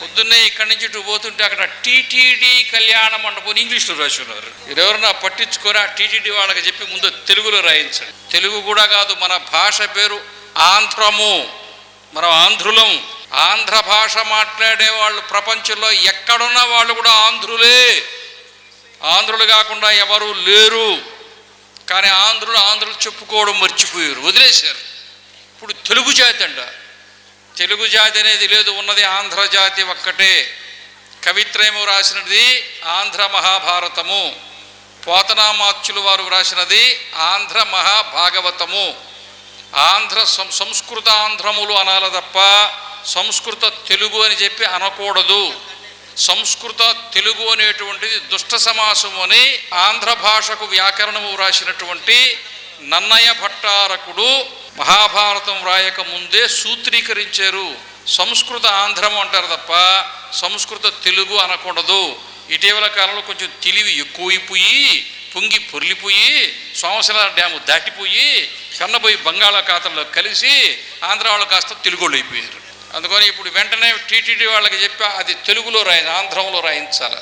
పొద్దున్నే ఇక్కడి నుంచి ఇటు పోతుంటే అక్కడ టీటీడీ కళ్యాణ మండపం ఇంగ్లీష్లో రాసి ఉన్నారు. ఎవరన్నా పట్టించుకొని ఆ టీటీడీ వాళ్ళకి చెప్పి ముందు తెలుగులో రాయించండి. తెలుగు కూడా కాదు, మన భాష పేరు ఆంధ్రము, మనం ఆంధ్రులం. ఆంధ్ర భాష మాట్లాడే వాళ్ళు ప్రపంచంలో ఎక్కడున్న వాళ్ళు కూడా ఆంధ్రులే. ఆంధ్రులు కాకుండా ఎవరు లేరు. కానీ ఆంధ్రులు చెప్పుకోవడం మర్చిపోయారు, వదిలేశారు. ఇప్పుడు తెలుగు జాతి అంట. తెలుగు జాతి అనేది లేదు, ఉన్నది ఆంధ్రజాతి ఒక్కటే. కవిత్రయము రాసినది ఆంధ్ర మహాభారతము, పోతనామాత్యులు వారు రాసినది ఆంధ్ర మహాభాగవతము. ఆంధ్ర సంస్కృత ఆంధ్రములు అనాల తప్ప సంస్కృత తెలుగు అని చెప్పి అనకూడదు. సంస్కృత తెలుగు అనేటువంటిది దుష్ట సమాసము అని ఆంధ్ర భాషకు వ్యాకరణము రాసినటువంటి నన్నయ భట్టారకుడు మహాభారతం రాయక ముందే సూత్రీకరించారు. సంస్కృత ఆంధ్రము అంటారు తప్ప సంస్కృత తెలుగు అనకూడదు. ఇటీవల కాలంలో కొంచెం తెలివి ఎక్కువైపోయి పొంగి పొర్లిపోయి సోమశిల డ్యాము దాటిపోయి కన్నబోయి బంగాళాఖాతంలో కలిసి ఆంధ్ర వాళ్ళు కాస్త తెలుగు వాళ్ళు అయిపోయారు. అందుకని ఇప్పుడు వెంటనే టీటీడీ వాళ్ళకి చెప్పి అది తెలుగులో ఆంధ్రంలో రాయించాలి.